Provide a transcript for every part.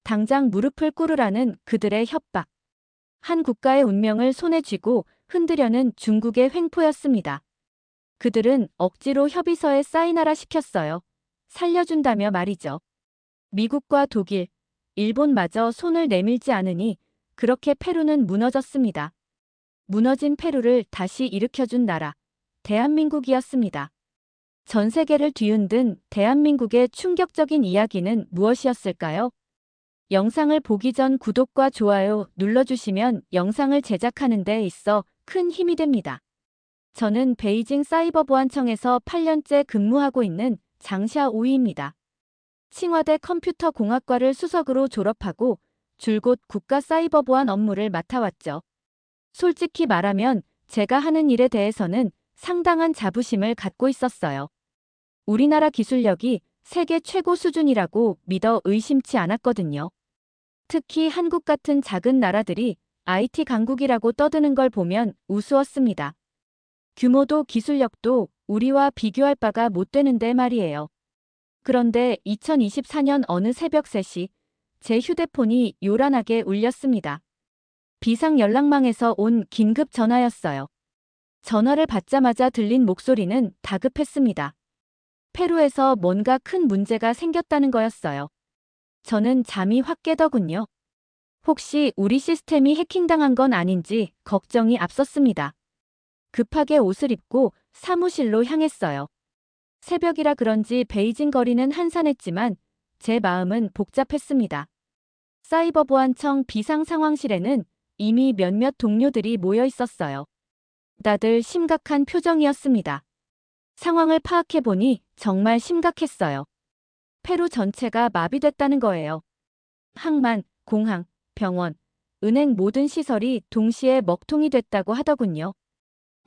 당장 무릎을 꿇으라는 그들의 협박. 한 국가의 운명을 손에 쥐고 흔들려는 중국의 횡포였습니다. 그들은 억지로 협의서에 사인하라 시켰어요. 살려준다며 말이죠. 미국과 독일, 일본마저 손을 내밀지 않으니 그렇게 페루는 무너졌습니다. 무너진 페루를 다시 일으켜준 나라, 대한민국이었습니다. 전 세계를 뒤흔든 대한민국의 충격적인 이야기는 무엇이었을까요? 영상을 보기 전 구독과 좋아요 눌러주시면 영상을 제작하는 데 있어 큰 힘이 됩니다. 저는 베이징 사이버보안청에서 8년째 근무하고 있는 장샤오이입니다. 칭화대 컴퓨터공학과를 수석으로 졸업하고 줄곧 국가사이버보안 업무를 맡아왔죠. 솔직히 말하면 제가 하는 일에 대해서는 상당한 자부심을 갖고 있었어요. 우리나라 기술력이 세계 최고 수준이라고 믿어 의심치 않았거든요. 특히 한국 같은 작은 나라들이 IT 강국이라고 떠드는 걸 보면 우스웠습니다. 규모도 기술력도 우리와 비교할 바가 못 되는데 말이에요. 그런데 2024년 어느 새벽 3시 제 휴대폰이 요란하게 울렸습니다. 비상 연락망에서 온 긴급 전화였어요. 전화를 받자마자 들린 목소리는 다급했습니다. 페루에서 뭔가 큰 문제가 생겼다는 거였어요. 저는 잠이 확 깨더군요. 혹시 우리 시스템이 해킹당한 건 아닌지 걱정이 앞섰습니다. 급하게 옷을 입고 사무실로 향했어요. 새벽이라 그런지 베이징 거리는 한산했지만 제 마음은 복잡했습니다. 사이버보안청 비상상황실에는 이미 몇몇 동료들이 모여 있었어요. 다들 심각한 표정이었습니다. 상황을 파악해보니 정말 심각했어요. 페루 전체가 마비됐다는 거예요. 항만, 공항, 병원, 은행 모든 시설이 동시에 먹통이 됐다고 하더군요.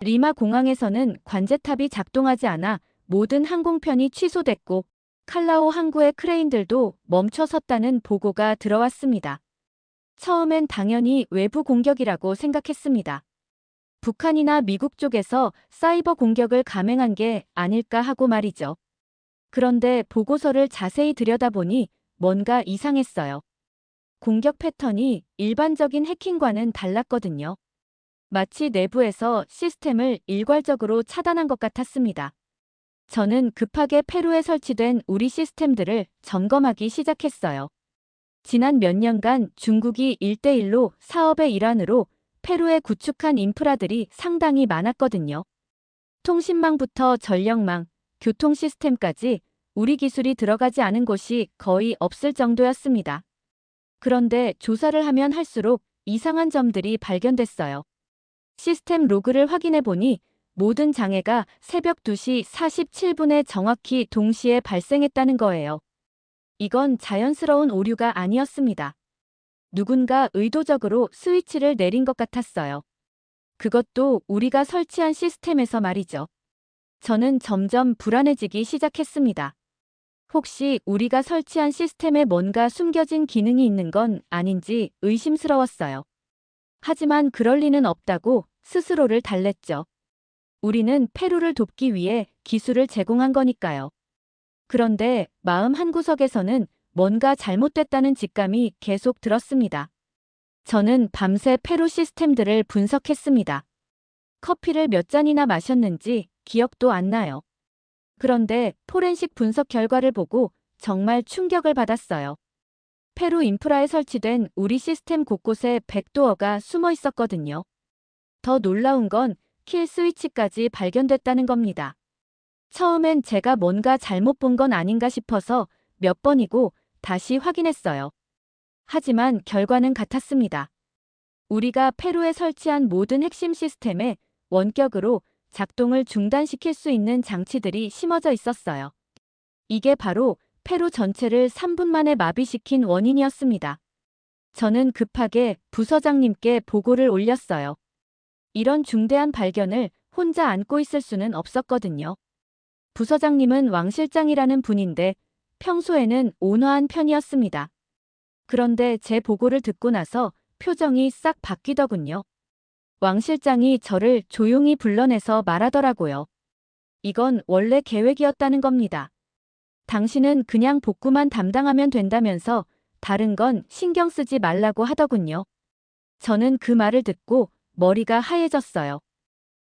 리마 공항에서는 관제탑이 작동하지 않아 모든 항공편이 취소됐고 칼라오 항구의 크레인들도 멈춰섰다는 보고가 들어왔습니다. 처음엔 당연히 외부 공격이라고 생각했습니다. 북한이나 미국 쪽에서 사이버 공격을 감행한 게 아닐까 하고 말이죠. 그런데 보고서를 자세히 들여다보니 뭔가 이상했어요. 공격 패턴이 일반적인 해킹과는 달랐거든요. 마치 내부에서 시스템을 일괄적으로 차단한 것 같았습니다. 저는 급하게 페루에 설치된 우리 시스템들을 점검하기 시작했어요. 지난 몇 년간 중국이 1대1로 사업의 일환으로 페루에 구축한 인프라들이 상당히 많았거든요. 통신망부터 전력망, 교통 시스템까지 우리 기술이 들어가지 않은 곳이 거의 없을 정도였습니다. 그런데 조사를 하면 할수록 이상한 점들이 발견됐어요. 시스템 로그를 확인해 보니 모든 장애가 새벽 2시 47분에 정확히 동시에 발생했다는 거예요. 이건 자연스러운 오류가 아니었습니다. 누군가 의도적으로 스위치를 내린 것 같았어요. 그것도 우리가 설치한 시스템에서 말이죠. 저는 점점 불안해지기 시작했습니다. 혹시 우리가 설치한 시스템에 뭔가 숨겨진 기능이 있는 건 아닌지 의심스러웠어요. 하지만 그럴 리는 없다고 스스로를 달랬죠. 우리는 페루를 돕기 위해 기술을 제공한 거니까요. 그런데 마음 한구석에서는 뭔가 잘못됐다는 직감이 계속 들었습니다. 저는 밤새 페루 시스템들을 분석했습니다. 커피를 몇 잔이나 마셨는지 기억도 안 나요. 그런데 포렌식 분석 결과를 보고 정말 충격을 받았어요. 페루 인프라에 설치된 우리 시스템 곳곳에 백도어가 숨어 있었거든요. 더 놀라운 건 킬 스위치까지 발견됐다는 겁니다. 처음엔 제가 뭔가 잘못 본 건 아닌가 싶어서 몇 번이고 다시 확인했어요. 하지만 결과는 같았습니다. 우리가 페루에 설치한 모든 핵심 시스템에 원격으로 작동을 중단시킬 수 있는 장치들이 심어져 있었어요. 이게 바로 페루 전체를 3분 만에 마비시킨 원인이었습니다. 저는 급하게 부서장님께 보고를 올렸어요. 이런 중대한 발견을 혼자 안고 있을 수는 없었거든요. 부서장님은 왕 실장이라는 분인데 평소에는 온화한 편이었습니다. 그런데 제 보고를 듣고 나서 표정이 싹 바뀌더군요. 왕 실장이 저를 조용히 불러내서 말하더라고요. 이건 원래 계획이었다는 겁니다. 당신은 그냥 복구만 담당하면 된다면서 다른 건 신경 쓰지 말라고 하더군요. 저는 그 말을 듣고 머리가 하얘졌어요.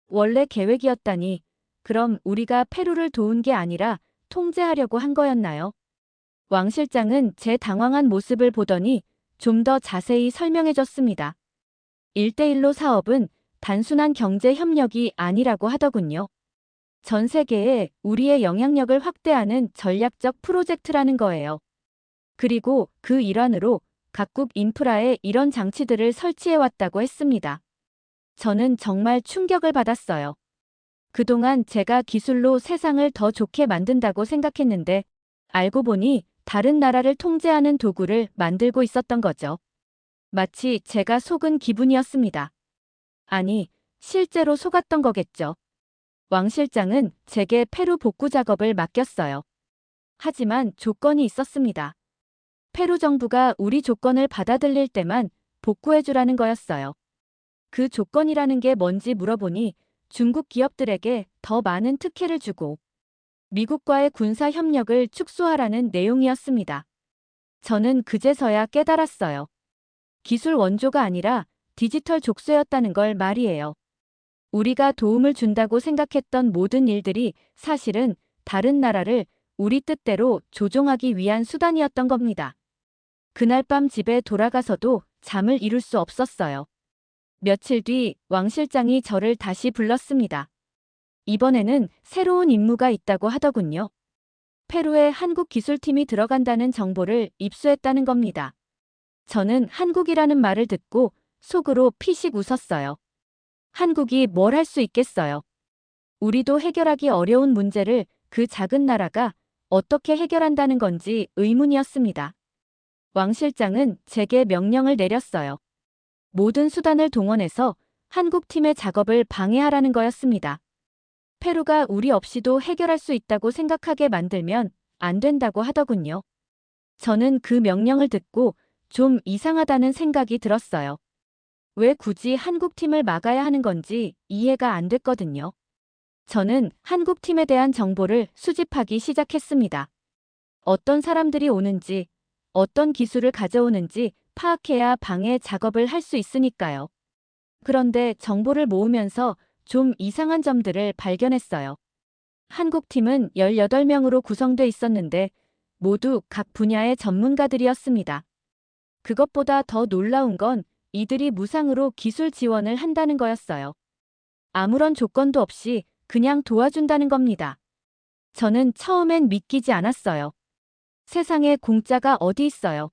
원래 계획이었다니, 그럼 우리가 페루를 도운 게 아니라 통제하려고 한 거였나요? 왕 실장은 제 당황한 모습을 보더니 좀 더 자세히 설명해줬습니다. 1대1로 사업은 단순한 경제 협력이 아니라고 하더군요. 전 세계에 우리의 영향력을 확대하는 전략적 프로젝트라는 거예요. 그리고 그 일환으로 각국 인프라에 이런 장치들을 설치해왔다고 했습니다. 저는 정말 충격을 받았어요. 그동안 제가 기술로 세상을 더 좋게 만든다고 생각했는데 알고 보니 다른 나라를 통제하는 도구를 만들고 있었던 거죠. 마치 제가 속은 기분이었습니다. 아니, 실제로 속았던 거겠죠. 왕 실장은 제게 페루 복구 작업을 맡겼어요. 하지만 조건이 있었습니다. 페루 정부가 우리 조건을 받아들일 때만 복구해주라는 거였어요. 그 조건이라는 게 뭔지 물어보니 중국 기업들에게 더 많은 특혜를 주고 미국과의 군사 협력을 축소하라는 내용이었습니다. 저는 그제서야 깨달았어요. 기술 원조가 아니라 디지털 족쇄였다는 걸 말이에요. 우리가 도움을 준다고 생각했던 모든 일들이 사실은 다른 나라를 우리 뜻대로 조종하기 위한 수단이었던 겁니다. 그날 밤 집에 돌아가서도 잠을 이룰 수 없었어요. 며칠 뒤 왕 실장이 저를 다시 불렀습니다. 이번에는 새로운 임무가 있다고 하더군요. 페루에 한국 기술팀이 들어간다는 정보를 입수했다는 겁니다. 저는 한국이라는 말을 듣고 속으로 피식 웃었어요. 한국이 뭘 할 수 있겠어요. 우리도 해결하기 어려운 문제를 그 작은 나라가 어떻게 해결한다는 건지 의문이었습니다. 왕 실장은 제게 명령을 내렸어요. 모든 수단을 동원해서 한국 팀의 작업을 방해하라는 거였습니다. 페루가 우리 없이도 해결할 수 있다고 생각하게 만들면 안 된다고 하더군요. 저는 그 명령을 듣고 좀 이상하다는 생각이 들었어요. 왜 굳이 한국 팀을 막아야 하는 건지 이해가 안 됐거든요. 저는 한국 팀에 대한 정보를 수집하기 시작했습니다. 어떤 사람들이 오는지, 어떤 기술을 가져오는지 파악해야 방해 작업을 할 수 있으니까요. 그런데 정보를 모으면서 좀 이상한 점들을 발견했어요. 한국 팀은 18명으로 구성돼 있었는데 모두 각 분야의 전문가들이었습니다. 그것보다 더 놀라운 건 이들이 무상으로 기술 지원을 한다는 거였어요. 아무런 조건도 없이 그냥 도와준다는 겁니다. 저는 처음엔 믿기지 않았어요. 세상에 공짜가 어디 있어요.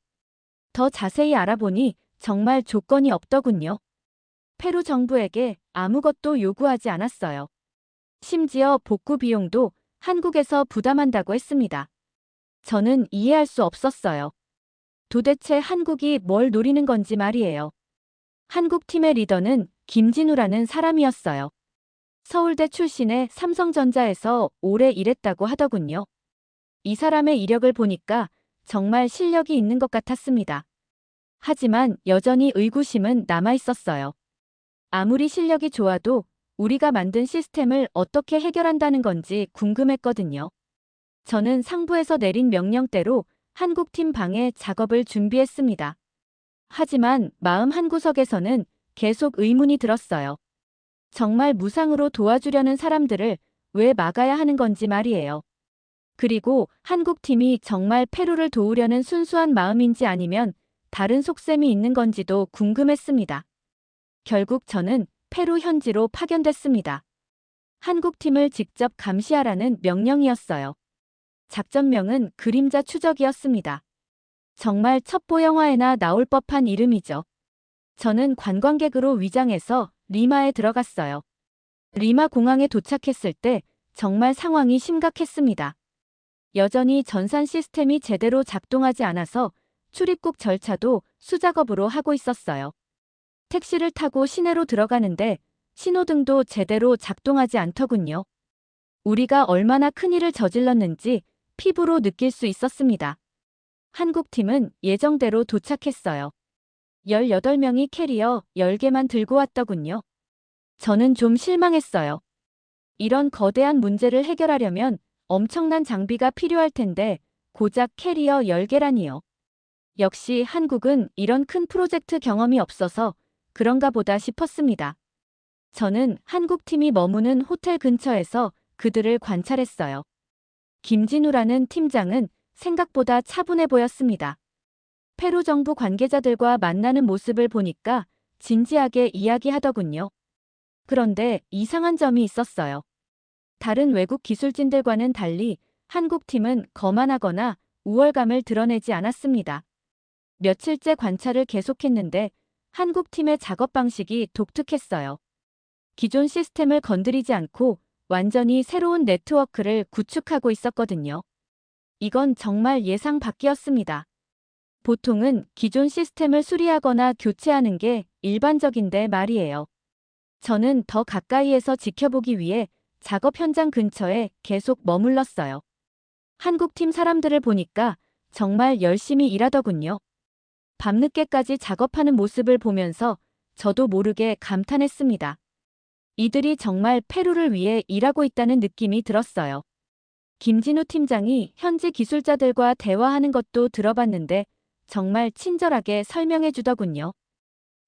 더 자세히 알아보니 정말 조건이 없더군요. 페루 정부에게 아무것도 요구하지 않았어요. 심지어 복구 비용도 한국에서 부담한다고 했습니다. 저는 이해할 수 없었어요. 도대체 한국이 뭘 노리는 건지 말이에요. 한국 팀의 리더는 김진우라는 사람이었어요. 서울대 출신의 삼성전자에서 오래 일했다고 하더군요. 이 사람의 이력을 보니까 정말 실력이 있는 것 같았습니다. 하지만 여전히 의구심은 남아 있었어요. 아무리 실력이 좋아도 우리가 만든 시스템을 어떻게 해결한다는 건지 궁금했거든요. 저는 상부에서 내린 명령대로 한국팀 방해 작업을 준비했습니다. 하지만 마음 한구석에서는 계속 의문이 들었어요. 정말 무상으로 도와주려는 사람들을 왜 막아야 하는 건지 말이에요. 그리고 한국팀이 정말 페루를 도우려는 순수한 마음인지 아니면 다른 속셈이 있는 건지도 궁금했습니다. 결국 저는 페루 현지로 파견됐습니다. 한국팀을 직접 감시하라는 명령이었어요. 작전명은 그림자 추적이었습니다. 정말 첩보 영화에나 나올 법한 이름이죠. 저는 관광객으로 위장해서 리마에 들어갔어요. 리마 공항에 도착했을 때 정말 상황이 심각했습니다. 여전히 전산 시스템이 제대로 작동하지 않아서 출입국 절차도 수작업으로 하고 있었어요. 택시를 타고 시내로 들어가는데 신호등도 제대로 작동하지 않더군요. 우리가 얼마나 큰일을 저질렀는지 피부로 느낄 수 있었습니다. 한국팀은 예정대로 도착했어요. 18명이 캐리어 10개만 들고 왔더군요. 저는 좀 실망했어요. 이런 거대한 문제를 해결하려면 엄청난 장비가 필요할 텐데 고작 캐리어 10개라니요. 역시 한국은 이런 큰 프로젝트 경험이 없어서 그런가 보다 싶었습니다. 저는 한국팀이 머무는 호텔 근처에서 그들을 관찰했어요. 김진우라는 팀장은 생각보다 차분해 보였습니다. 페루 정부 관계자들과 만나는 모습을 보니까 진지하게 이야기하더군요. 그런데 이상한 점이 있었어요. 다른 외국 기술진들과는 달리 한국팀은 거만하거나 우월감을 드러내지 않았습니다. 며칠째 관찰을 계속했는데 한국팀의 작업 방식이 독특했어요. 기존 시스템을 건드리지 않고 완전히 새로운 네트워크를 구축하고 있었거든요. 이건 정말 예상 밖이었습니다. 보통은 기존 시스템을 수리하거나 교체하는 게 일반적인데 말이에요. 저는 더 가까이에서 지켜보기 위해 작업 현장 근처에 계속 머물렀어요. 한국팀 사람들을 보니까 정말 열심히 일하더군요. 밤늦게까지 작업하는 모습을 보면서 저도 모르게 감탄했습니다. 이들이 정말 페루를 위해 일하고 있다는 느낌이 들었어요. 김진우 팀장이 현지 기술자들과 대화하는 것도 들어봤는데 정말 친절하게 설명해 주더군요.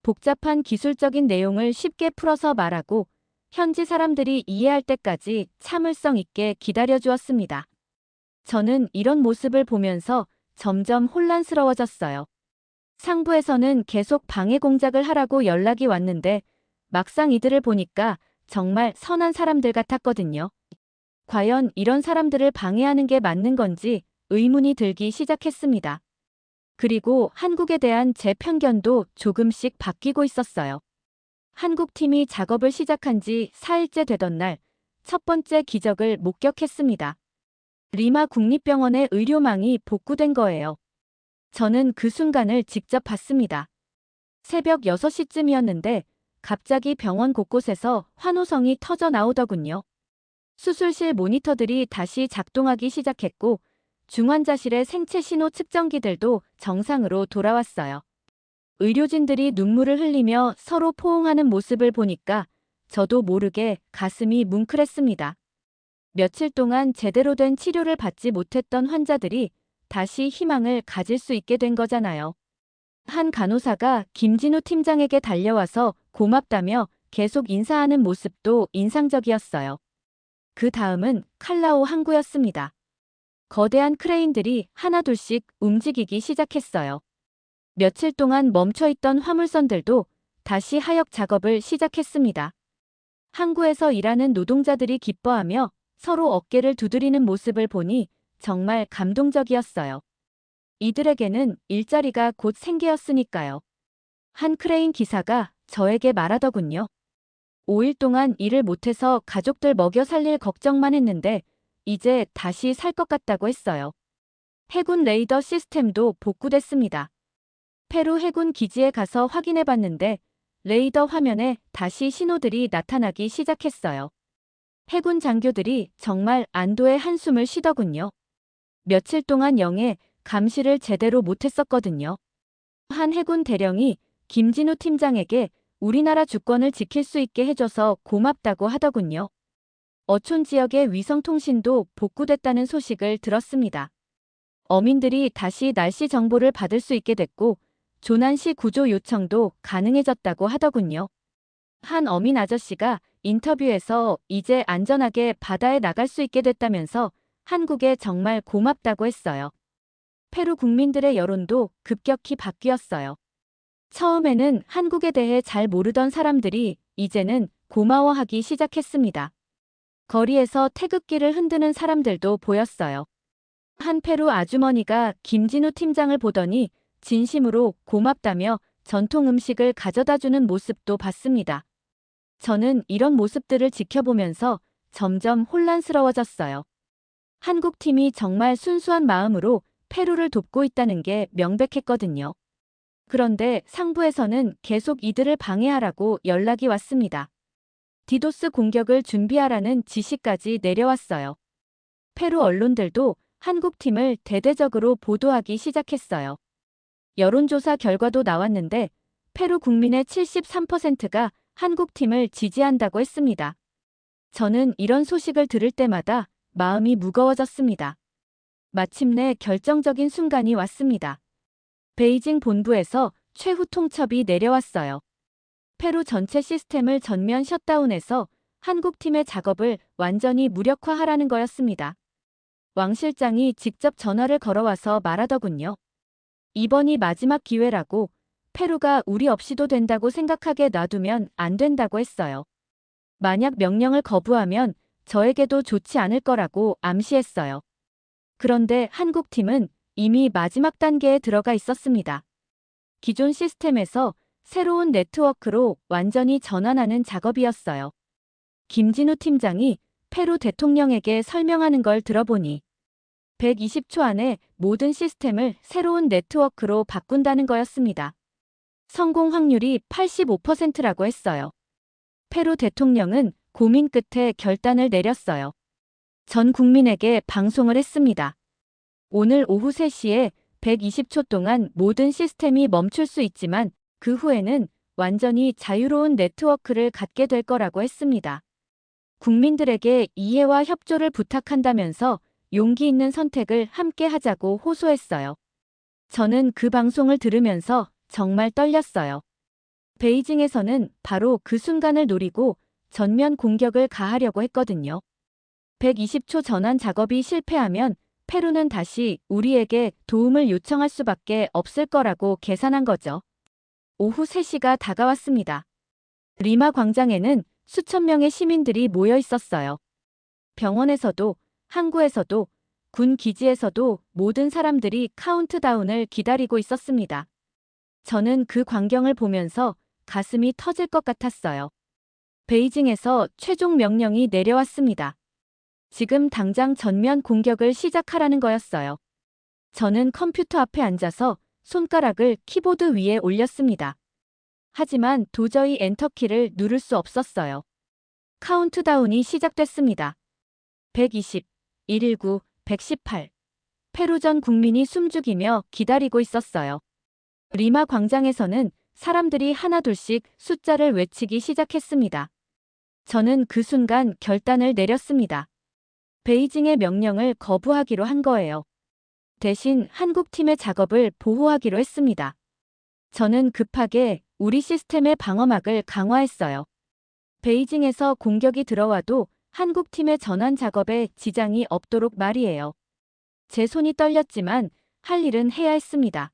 복잡한 기술적인 내용을 쉽게 풀어서 말하고 현지 사람들이 이해할 때까지 참을성 있게 기다려 주었습니다. 저는 이런 모습을 보면서 점점 혼란스러워졌어요. 상부에서는 계속 방해 공작을 하라고 연락이 왔는데 막상 이들을 보니까 정말 선한 사람들 같았거든요. 과연 이런 사람들을 방해하는 게 맞는 건지 의문이 들기 시작했습니다. 그리고 한국에 대한 제 편견도 조금씩 바뀌고 있었어요. 한국 팀이 작업을 시작한 지 4일째 되던 날, 첫 번째 기적을 목격했습니다. 리마 국립병원의 의료망이 복구된 거예요. 저는 그 순간을 직접 봤습니다. 새벽 6시쯤이었는데 갑자기 병원 곳곳에서 환호성이 터져 나오더군요. 수술실 모니터들이 다시 작동하기 시작했고 중환자실의 생체 신호 측정기들도 정상으로 돌아왔어요. 의료진들이 눈물을 흘리며 서로 포옹하는 모습을 보니까 저도 모르게 가슴이 뭉클했습니다. 며칠 동안 제대로 된 치료를 받지 못했던 환자들이 다시 희망을 가질 수 있게 된 거잖아요. 한 간호사가 김진우 팀장에게 달려와서 고맙다며 계속 인사하는 모습도 인상적이었어요. 그 다음은 칼라오 항구였습니다. 거대한 크레인들이 하나둘씩 움직이기 시작했어요. 며칠 동안 멈춰있던 화물선들도 다시 하역 작업을 시작했습니다. 항구에서 일하는 노동자들이 기뻐하며 서로 어깨를 두드리는 모습을 보니 정말 감동적이었어요. 이들에게는 일자리가 곧 생기었으니까요. 한 크레인 기사가 저에게 말하더군요. 5일 동안 일을 못해서 가족들 먹여 살릴 걱정만 했는데 이제 다시 살 것 같다고 했어요. 해군 레이더 시스템도 복구됐습니다. 페루 해군 기지에 가서 확인해 봤는데 레이더 화면에 다시 신호들이 나타나기 시작했어요. 해군 장교들이 정말 안도의 한숨을 쉬더군요. 며칠 동안 영해 감시를 제대로 못했었거든요. 한 해군 대령이 김진우 팀장에게 우리나라 주권을 지킬 수 있게 해줘서 고맙다고 하더군요. 어촌 지역의 위성통신도 복구됐다는 소식을 들었습니다. 어민들이 다시 날씨 정보를 받을 수 있게 됐고 조난시 구조 요청도 가능해졌다고 하더군요. 한 어민 아저씨가 인터뷰에서 이제 안전하게 바다에 나갈 수 있게 됐다면서 한국에 정말 고맙다고 했어요. 페루 국민들의 여론도 급격히 바뀌었어요. 처음에는 한국에 대해 잘 모르던 사람들이 이제는 고마워하기 시작했습니다. 거리에서 태극기를 흔드는 사람들도 보였어요. 한 페루 아주머니가 김진우 팀장을 보더니 진심으로 고맙다며 전통 음식을 가져다주는 모습도 봤습니다. 저는 이런 모습들을 지켜보면서 점점 혼란스러워졌어요. 한국 팀이 정말 순수한 마음으로 페루를 돕고 있다는 게 명백했거든요. 그런데 상부에서는 계속 이들을 방해하라고 연락이 왔습니다. 디도스 공격을 준비하라는 지시까지 내려왔어요. 페루 언론들도 한국팀을 대대적으로 보도하기 시작했어요. 여론조사 결과도 나왔는데 페루 국민의 73%가 한국팀을 지지한다고 했습니다. 저는 이런 소식을 들을 때마다 마음이 무거워졌습니다. 마침내 결정적인 순간이 왔습니다. 베이징 본부에서 최후 통첩이 내려왔어요. 페루 전체 시스템을 전면 셧다운해서 한국팀의 작업을 완전히 무력화하라는 거였습니다. 왕 실장이 직접 전화를 걸어와서 말하더군요. 이번이 마지막 기회라고, 페루가 우리 없이도 된다고 생각하게 놔두면 안 된다고 했어요. 만약 명령을 거부하면 저에게도 좋지 않을 거라고 암시했어요. 그런데 한국팀은 이미 마지막 단계에 들어가 있었습니다. 기존 시스템에서 새로운 네트워크로 완전히 전환하는 작업이었어요. 김진우 팀장이 페루 대통령에게 설명하는 걸 들어보니 120초 안에 모든 시스템을 새로운 네트워크로 바꾼다는 거였습니다. 성공 확률이 85%라고 했어요. 페루 대통령은 고민 끝에 결단을 내렸어요. 전 국민에게 방송을 했습니다. 오늘 오후 3시에 120초 동안 모든 시스템이 멈출 수 있지만 그 후에는 완전히 자유로운 네트워크를 갖게 될 거라고 했습니다. 국민들에게 이해와 협조를 부탁한다면서 용기 있는 선택을 함께 하자고 호소했어요. 저는 그 방송을 들으면서 정말 떨렸어요. 베이징에서는 바로 그 순간을 노리고 전면 공격을 가하려고 했거든요. 120초 전환 작업이 실패하면 페루는 다시 우리에게 도움을 요청할 수밖에 없을 거라고 계산한 거죠. 오후 3시가 다가왔습니다. 리마 광장에는 수천 명의 시민들이 모여 있었어요. 병원에서도, 항구에서도, 군 기지에서도 모든 사람들이 카운트다운을 기다리고 있었습니다. 저는 그 광경을 보면서 가슴이 터질 것 같았어요. 베이징에서 최종 명령이 내려왔습니다. 지금 당장 전면 공격을 시작하라는 거였어요. 저는 컴퓨터 앞에 앉아서 손가락을 키보드 위에 올렸습니다. 하지만 도저히 엔터키를 누를 수 없었어요. 카운트다운이 시작됐습니다. 120, 119, 118. 페루 전 국민이 숨죽이며 기다리고 있었어요. 리마 광장에서는 사람들이 하나둘씩 숫자를 외치기 시작했습니다. 저는 그 순간 결단을 내렸습니다. 베이징의 명령을 거부하기로 한 거예요. 대신 한국팀의 작업을 보호하기로 했습니다. 저는 급하게 우리 시스템의 방어막을 강화했어요. 베이징에서 공격이 들어와도 한국팀의 전환 작업에 지장이 없도록 말이에요. 제 손이 떨렸지만 할 일은 해야 했습니다.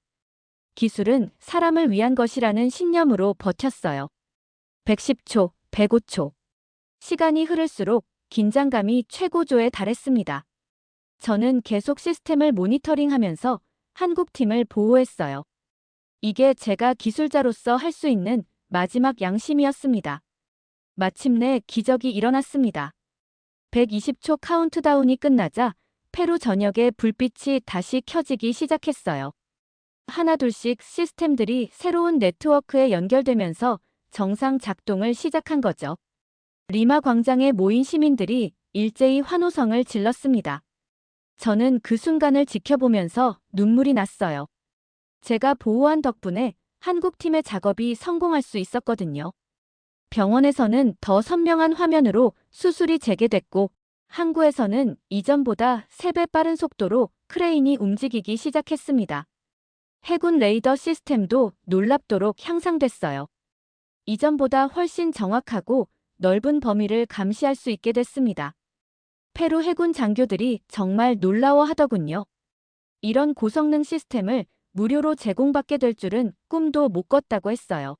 기술은 사람을 위한 것이라는 신념으로 버텼어요. 110초, 105초. 시간이 흐를수록 긴장감이 최고조에 달했습니다. 저는 계속 시스템을 모니터링하면서 한국팀을 보호했어요. 이게 제가 기술자로서 할 수 있는 마지막 양심이었습니다. 마침내 기적이 일어났습니다. 120초 카운트다운이 끝나자 페루 전역의 불빛이 다시 켜지기 시작했어요. 하나둘씩 시스템들이 새로운 네트워크에 연결되면서 정상 작동을 시작한 거죠. 리마 광장에 모인 시민들이 일제히 환호성을 질렀습니다. 저는 그 순간을 지켜보면서 눈물이 났어요. 제가 보호한 덕분에 한국팀의 작업이 성공할 수 있었거든요. 병원에서는 더 선명한 화면으로 수술이 재개됐고, 항구에서는 이전보다 3배 빠른 속도로 크레인이 움직이기 시작했습니다. 해군 레이더 시스템도 놀랍도록 향상됐어요. 이전보다 훨씬 정확하고 넓은 범위를 감시할 수 있게 됐습니다. 페루 해군 장교들이 정말 놀라워하더군요. 이런 고성능 시스템을 무료로 제공받게 될 줄은 꿈도 못 꿨다고 했어요.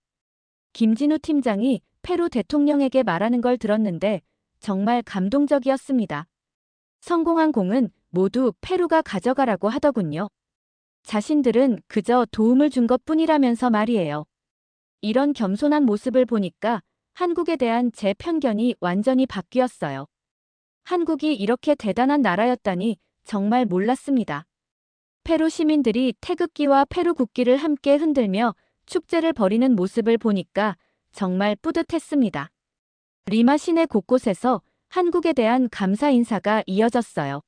김진우 팀장이 페루 대통령에게 말하는 걸 들었는데 정말 감동적이었습니다. 성공한 공은 모두 페루가 가져가라고 하더군요. 자신들은 그저 도움을 준 것뿐이라면서 말이에요. 이런 겸손한 모습을 보니까 한국에 대한 제 편견이 완전히 바뀌었어요. 한국이 이렇게 대단한 나라였다니 정말 몰랐습니다. 페루 시민들이 태극기와 페루 국기를 함께 흔들며 축제를 벌이는 모습을 보니까 정말 뿌듯했습니다. 리마 시내 곳곳에서 한국에 대한 감사 인사가 이어졌어요.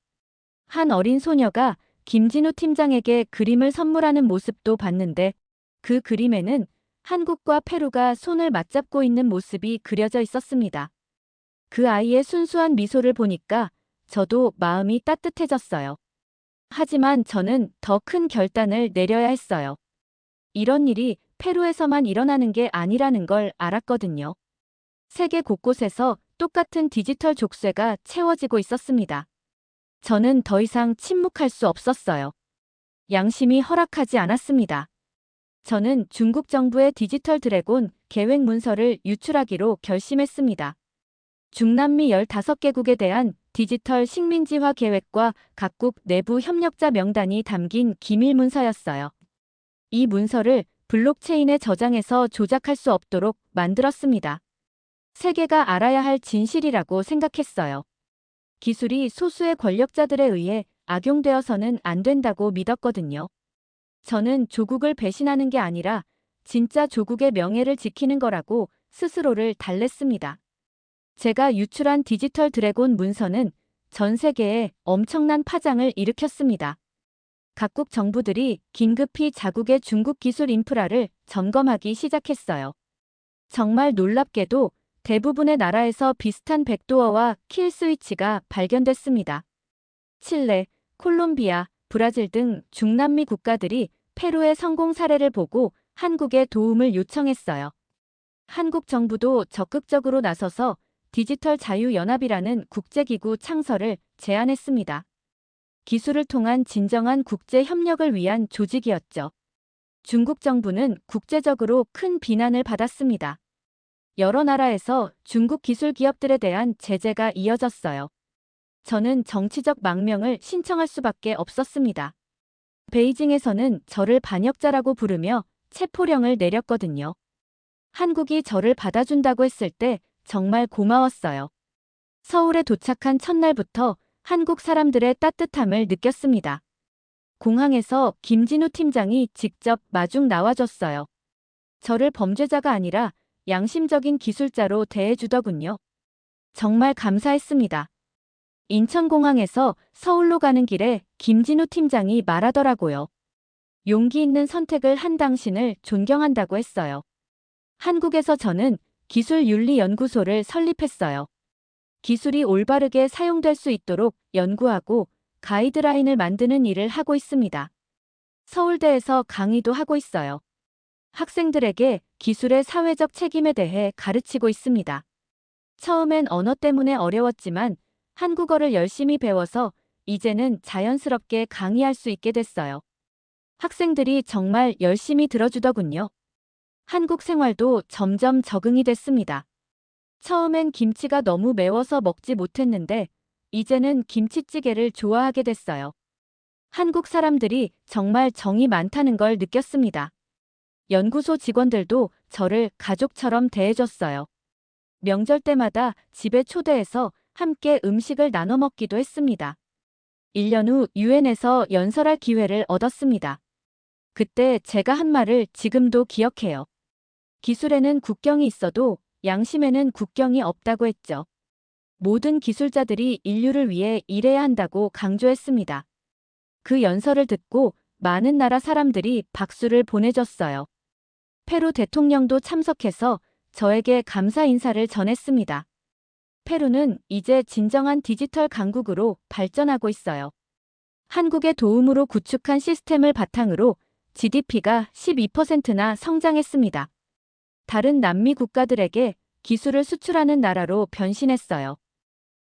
한 어린 소녀가 김진우 팀장에게 그림을 선물하는 모습도 봤는데 그 그림에는 한국과 페루가 손을 맞잡고 있는 모습이 그려져 있었습니다. 그 아이의 순수한 미소를 보니까 저도 마음이 따뜻해졌어요. 하지만 저는 더 큰 결단을 내려야 했어요. 이런 일이 페루에서만 일어나는 게 아니라는 걸 알았거든요. 세계 곳곳에서 똑같은 디지털 족쇄가 채워지고 있었습니다. 저는 더 이상 침묵할 수 없었어요. 양심이 허락하지 않았습니다. 저는 중국 정부의 디지털 드래곤 계획 문서를 유출하기로 결심했습니다. 중남미 15개국에 대한 디지털 식민지화 계획과 각국 내부 협력자 명단이 담긴 기밀 문서였어요. 이 문서를 블록체인에 저장해서 조작할 수 없도록 만들었습니다. 세계가 알아야 할 진실이라고 생각했어요. 기술이 소수의 권력자들에 의해 악용되어서는 안 된다고 믿었거든요. 저는 조국을 배신하는 게 아니라 진짜 조국의 명예를 지키는 거라고 스스로를 달랬습니다. 제가 유출한 디지털 드래곤 문서는 전 세계에 엄청난 파장을 일으켰습니다. 각국 정부들이 긴급히 자국의 중국 기술 인프라를 점검하기 시작했어요. 정말 놀랍게도 대부분의 나라에서 비슷한 백도어와 킬 스위치가 발견됐습니다. 칠레, 콜롬비아, 브라질 등 중남미 국가들이 페루의 성공 사례를 보고 한국에 도움을 요청했어요. 한국 정부도 적극적으로 나서서 디지털 자유연합이라는 국제기구 창설을 제안했습니다. 기술을 통한 진정한 국제 협력을 위한 조직이었죠. 중국 정부는 국제적으로 큰 비난을 받았습니다. 여러 나라에서 중국 기술 기업들에 대한 제재가 이어졌어요. 저는 정치적 망명을 신청할 수밖에 없었습니다. 베이징에서는 저를 반역자라고 부르며 체포령을 내렸거든요. 한국이 저를 받아준다고 했을 때 정말 고마웠어요. 서울에 도착한 첫날부터 한국 사람들의 따뜻함을 느꼈습니다. 공항에서 김진우 팀장이 직접 마중 나와줬어요. 저를 범죄자가 아니라 양심적인 기술자로 대해주더군요. 정말 감사했습니다. 인천공항에서 서울로 가는 길에 김진우 팀장이 말하더라고요. 용기 있는 선택을 한 당신을 존경한다고 했어요. 한국에서 저는 기술윤리연구소를 설립했어요. 기술이 올바르게 사용될 수 있도록 연구하고 가이드라인을 만드는 일을 하고 있습니다. 서울대에서 강의도 하고 있어요. 학생들에게 기술의 사회적 책임에 대해 가르치고 있습니다. 처음엔 언어 때문에 어려웠지만 한국어를 열심히 배워서 이제는 자연스럽게 강의할 수 있게 됐어요. 학생들이 정말 열심히 들어주더군요. 한국 생활도 점점 적응이 됐습니다. 처음엔 김치가 너무 매워서 먹지 못했는데 이제는 김치찌개를 좋아하게 됐어요. 한국 사람들이 정말 정이 많다는 걸 느꼈습니다. 연구소 직원들도 저를 가족처럼 대해줬어요. 명절 때마다 집에 초대해서 함께 음식을 나눠 먹기도 했습니다. 1년 후 유엔에서 연설할 기회를 얻었습니다. 그때 제가 한 말을 지금도 기억해요. 기술에는 국경이 있어도 양심에는 국경이 없다고 했죠. 모든 기술자들이 인류를 위해 일해야 한다고 강조했습니다. 그 연설을 듣고 많은 나라 사람들이 박수를 보내줬어요. 페루 대통령도 참석해서 저에게 감사 인사를 전했습니다. 페루는 이제 진정한 디지털 강국으로 발전하고 있어요. 한국의 도움으로 구축한 시스템을 바탕으로 GDP가 12%나 성장했습니다. 다른 남미 국가들에게 기술을 수출하는 나라로 변신했어요.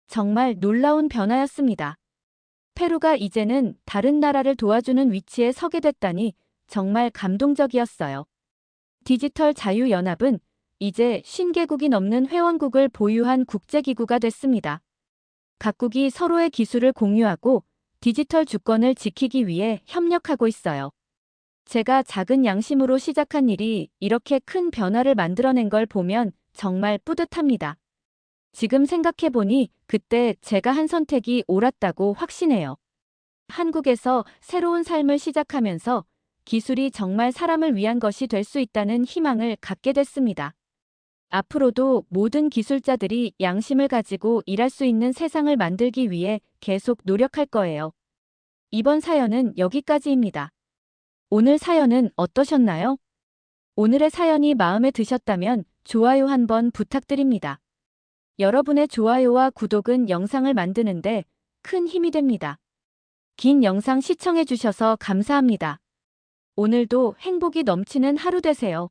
정말 놀라운 변화였습니다. 페루가 이제는 다른 나라를 도와주는 위치에 서게 됐다니 정말 감동적이었어요. 디지털 자유연합은 이제 50개국이 넘는 회원국을 보유한 국제기구가 됐습니다. 각국이 서로의 기술을 공유하고 디지털 주권을 지키기 위해 협력하고 있어요. 제가 작은 양심으로 시작한 일이 이렇게 큰 변화를 만들어낸 걸 보면 정말 뿌듯합니다. 지금 생각해보니 그때 제가 한 선택이 옳았다고 확신해요. 한국에서 새로운 삶을 시작하면서 기술이 정말 사람을 위한 것이 될 수 있다는 희망을 갖게 됐습니다. 앞으로도 모든 기술자들이 양심을 가지고 일할 수 있는 세상을 만들기 위해 계속 노력할 거예요. 이번 사연은 여기까지입니다. 오늘 사연은 어떠셨나요? 오늘의 사연이 마음에 드셨다면 좋아요 한번 부탁드립니다. 여러분의 좋아요와 구독은 영상을 만드는데 큰 힘이 됩니다. 긴 영상 시청해주셔서 감사합니다. 오늘도 행복이 넘치는 하루 되세요.